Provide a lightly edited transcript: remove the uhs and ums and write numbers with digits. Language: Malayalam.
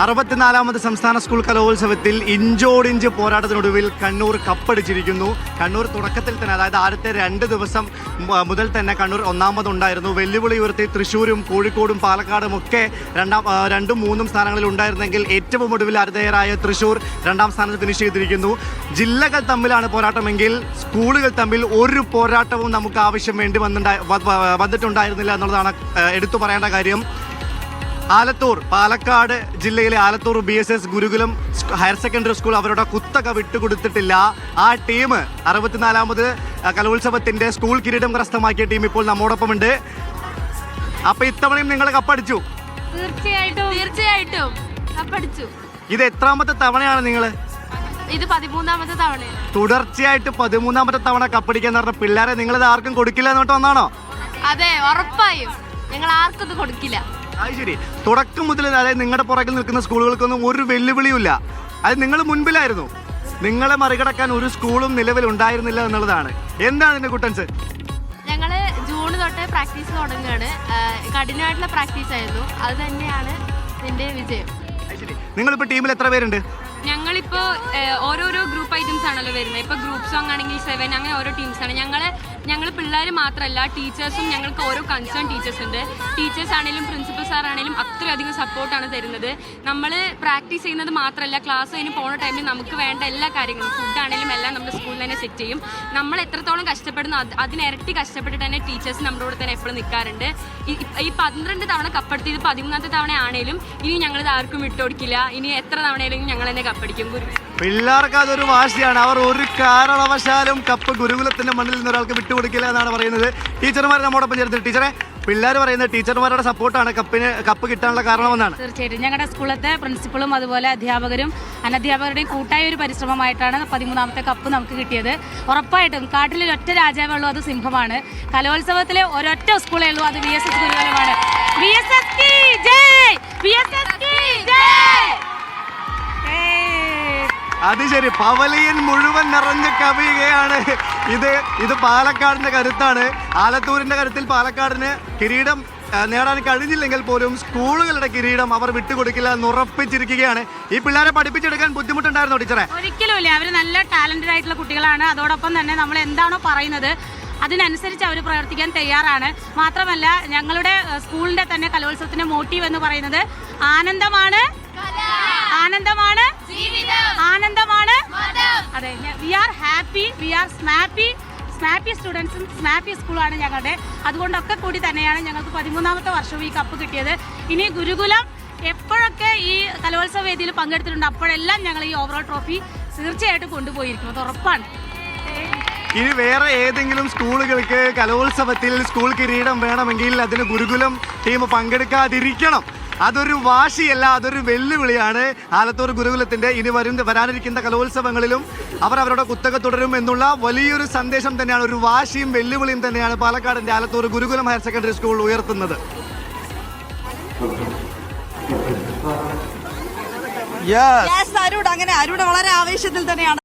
64ാമത് സംസ്ഥാന സ്കൂൾ കലോത്സവത്തിൽ ഇഞ്ചോടിഞ്ച് പോരാട്ടത്തിനൊടുവിൽ കണ്ണൂർ കപ്പടിച്ചിരിക്കുന്നു. കണ്ണൂർ തുടക്കത്തിൽ തന്നെ, അതായത് ആദ്യത്തെ 2 ദിവസം മുതൽ തന്നെ കണ്ണൂർ ഒന്നാമതുണ്ടായിരുന്നു. വെല്ലുവിളി ഉയർത്തി തൃശ്ശൂരും കോഴിക്കോടും പാലക്കാടും ഒക്കെ 2ഉം 3ഉം സ്ഥാനങ്ങളിൽ ഉണ്ടായിരുന്നെങ്കിൽ ഏറ്റവും ഒടുവിൽ ആതിഥേയരായ തൃശ്ശൂർ 2ാം സ്ഥാനത്ത് ഫിനിഷ് ചെയ്തിരിക്കുന്നു. ജില്ലകൾ തമ്മിലാണ് പോരാട്ടമെങ്കിൽ സ്കൂളുകൾ തമ്മിൽ ഒരു പോരാട്ടവും നമുക്ക് ആവശ്യം വേണ്ടി വന്നിട്ടുണ്ടായിരുന്നില്ല എന്നുള്ളതാണ് എടുത്തു പറയേണ്ട കാര്യം. ആലത്തൂർ, പാലക്കാട് ജില്ലയിലെ ആലത്തൂർ BSS ഗുരുകുലം ഹയർ സെക്കൻഡറി സ്കൂൾ അവരുടെ കുത്തക വിട്ടുകൊടുത്തിട്ടില്ല. ആ ടീം 64ാമത് കലോത്സവത്തിന്റെ സ്കൂൾ കിരീടം കരസ്ഥമാക്കിയ ടീം ഇപ്പോൾ നമ്മോടൊപ്പമുണ്ട്. അപ്പൊ ഇത്തവണയും നിങ്ങൾ കപ്പടിച്ചു? തീർച്ചയായിട്ടും കപ്പടിച്ചു. ഇത് എത്രാമത്തെ തവണയാണ് നിങ്ങൾ? ഇത് 13ാമത്തെ തവണയാണ്. തുടർച്ചയായിട്ട് 13ാമത്തെ തവണ കപ്പടിക്കാന്ന് പറഞ്ഞ പിള്ളേരെ നിങ്ങളിത് ആർക്കും കൊടുക്കില്ല എന്നിട്ട് വന്നാണോ? അതെ, ഉറപ്പായും ഞങ്ങൾ ആർക്കും ഇത് കൊടുക്കില്ല. അത് ശരി. തുടക്കം മുതൽ, അതായത് നിങ്ങളുടെ പുറകിൽ നിൽക്കുന്ന സ്കൂളുകൾക്കൊന്നും ഒരു വെല്ലുവിളിയുമില്ല. അത് നിങ്ങൾ മുൻപിലായിരുന്നു. നിങ്ങളെ മറികടക്കാൻ ഒരു സ്കൂളും നിലവിലുണ്ടായിരുന്നില്ല എന്നുള്ളതാണ്. എന്താണ് ഇതിന്റെ കുട്ടൻസ്? ഞങ്ങള് ജൂൺ തൊട്ട് പ്രാക്ടീസ് തുടങ്ങുകയാണ്. കഠിനമായിട്ടുള്ള പ്രാക്ടീസ് ആയിരുന്നു. അത് തന്നെയാണ് ഇതിന്റെ വിജയം. നിങ്ങളിപ്പോ ടീമിൽ എത്ര പേരുണ്ട്? ഞങ്ങളിപ്പോ ഓരോരോ ഗ്രൂപ്പ് ഐറ്റംസ് ആണല്ലോ വരുന്നത്. ഇപ്പൊ ഗ്രൂപ്പ് സോങ് ആണെങ്കിൽ 7, അങ്ങനെ ഓരോ ടീംസ് ആണ്. ഞങ്ങൾ പിള്ളേർ മാത്രമല്ല, ടീച്ചേഴ്സും ഞങ്ങൾക്ക് ഓരോ കൺസേൺ ടീച്ചേഴ്സ് ഉണ്ട്. ടീച്ചേഴ്സ് ആണെങ്കിലും പ്രിൻസിപ്പൽ സാർ ആണെങ്കിലും അത്രയധികം സപ്പോർട്ടാണ് തരുന്നത്. നമ്മൾ പ്രാക്ടീസ് ചെയ്യുന്നത് മാത്രമല്ല, ക്ലാസ് കഴിഞ്ഞ് പോണ ടൈമിൽ നമുക്ക് വേണ്ട എല്ലാ കാര്യങ്ങളും, ഫുഡ് ആണെങ്കിലും എല്ലാം നമ്മുടെ സ്കൂളിൽ തന്നെ സെറ്റ് ചെയ്യും. നമ്മൾ എത്രത്തോളം കഷ്ടപ്പെടുന്നു അതിനിരട്ടി കഷ്ടപ്പെട്ടിട്ട് തന്നെ ടീച്ചേഴ്സ് നമ്മുടെ കൂടെ തന്നെ എപ്പോഴും നിൽക്കാറുണ്ട്. ഈ 12 തവണ കപ്പെടുത്തിയത് 13ാമത്തെ തവണ ആണെങ്കിലും ഇനി ഞങ്ങളിത് ആർക്കും വിട്ടുകൊടുക്കില്ല. ഇനി എത്ര തവണയാണെങ്കിലും ഞങ്ങൾ തന്നെ കപ്പടിക്കും. പിള്ളേർക്ക് അതൊരു വാശിയാണ്. അവർ ഒരു കാരണവശാലും കപ്പ് ഗുരുകുലത്തിന്റെ മണ്ണിൽ നിന്ന് ഒരാൾക്ക് വിട്ടുകൊടുക്കില്ല എന്നാണ് പറയുന്നത്. ടീച്ചർമാർ നമ്മോടൊപ്പം ചേർത്ത്. ടീച്ചറെ, പിള്ളേർ പറയുന്നത് ടീച്ചർമാരുടെ സപ്പോർട്ടാണ് കപ്പ് കിട്ടാനുള്ള കാരണമെന്നാണ്. തീർച്ചയായിട്ടും ഞങ്ങളുടെ സ്കൂളത്തെ പ്രിൻസിപ്പളും അതുപോലെ അധ്യാപകരും അനധ്യാപകരുടെയും കൂട്ടായ ഒരു പരിശ്രമമായിട്ടാണ് 13ാമത്തെ കപ്പ് നമുക്ക് കിട്ടിയത്. ഉറപ്പായിട്ടും കാട്ടിൽ ഒറ്റ രാജാവേ ഉള്ളൂ, അത് സിംഹമാണ്. കലോത്സവത്തിലെ ഒരൊറ്റ സ്കൂളേ ഉള്ളൂ, അത് BSS ഗുരുകുലമാണ്. BSS की जय! BSS की जय! അത് ശരി. പവലിയൻ മുഴുവൻ നിറഞ്ഞ് കവിയുകയാണ്. ഇത് പാലക്കാടിന്റെ കരുത്താണ്. ആലത്തൂരിന്റെ കരുത്തിൽ പാലക്കാടിന് കിരീടം നേടാൻ കഴിഞ്ഞില്ലെങ്കിൽ പോലും സ്കൂളുകളുടെ കിരീടം അവർ വിട്ടുകൊടുക്കില്ല എന്ന് ഉറപ്പിച്ചിരിക്കുകയാണ്. ഈ പിള്ളേരെ പഠിപ്പിച്ചെടുക്കാൻ ബുദ്ധിമുട്ടുണ്ടായിരുന്നോ ടീച്ചറെ? ഒരിക്കലും ഇല്ല. അവർ നല്ല ടാലന്റഡ് ആയിട്ടുള്ള കുട്ടികളാണ്. അതോടൊപ്പം തന്നെ നമ്മൾ എന്താണോ പറയുന്നത് അതിനനുസരിച്ച് അവർ പ്രവർത്തിക്കാൻ തയ്യാറാണ്. മാത്രമല്ല, ഞങ്ങളുടെ സ്കൂളിന്റെ തന്നെ കലോത്സവത്തിന്റെ മോട്ടീവ് എന്ന് പറയുന്നത് ആനന്ദമാണ്, ആനന്ദമാണ്, ആനന്ദമാണ്. അതെ, we are happy, we are Smappy സ്റ്റുഡൻസും സ്മാപ്പി സ്കൂളാണ് ഞങ്ങളുടെ. അതുകൊണ്ടൊക്കെ കൂടി തന്നെയാണ് ഞങ്ങൾക്ക് 13ാമത്തെ വർഷവും ഈ കപ്പ് കിട്ടിയത്. ഇനി ഗുരുകുലം എപ്പോഴൊക്കെ ഈ കലോത്സവ വേദിയിൽ പങ്കെടുത്തിട്ടുണ്ട് അപ്പോഴെല്ലാം ഞങ്ങൾ ഈ ഓവറോൾ ട്രോഫി തീർച്ചയായിട്ടും കൊണ്ടുപോയിരിക്കും. അത് ഉറപ്പാണ്. ഇനി വേറെ ഏതെങ്കിലും സ്കൂളുകൾക്ക് കലോത്സവത്തിൽ സ്കൂൾ കിരീടം വേണമെങ്കിൽ അതിന് ഗുരുകുലം ടീം പങ്കെടുക്കാതിരിക്കണം. അതൊരു വാശിയല്ല, അതൊരു വെല്ലുവിളിയാണ് ആലത്തൂർ ഗുരുകുലത്തിന്റെ. ഇനി വരാനിരിക്കുന്ന കലോത്സവങ്ങളിലും അവർ അവരുടെ കുത്തക തുടരും എന്നുള്ള വലിയൊരു സന്ദേശം തന്നെയാണ്, ഒരു വാശിയും വെല്ലുവിളിയും തന്നെയാണ് പാലക്കാടിന്റെ ആലത്തൂർ ഗുരുകുലം ഹയർ സെക്കൻഡറി സ്കൂൾ ഉയർത്തുന്നത്. അങ്ങനെ അരുൺ വളരെ ആവേശത്തിൽ തന്നെയാണ്.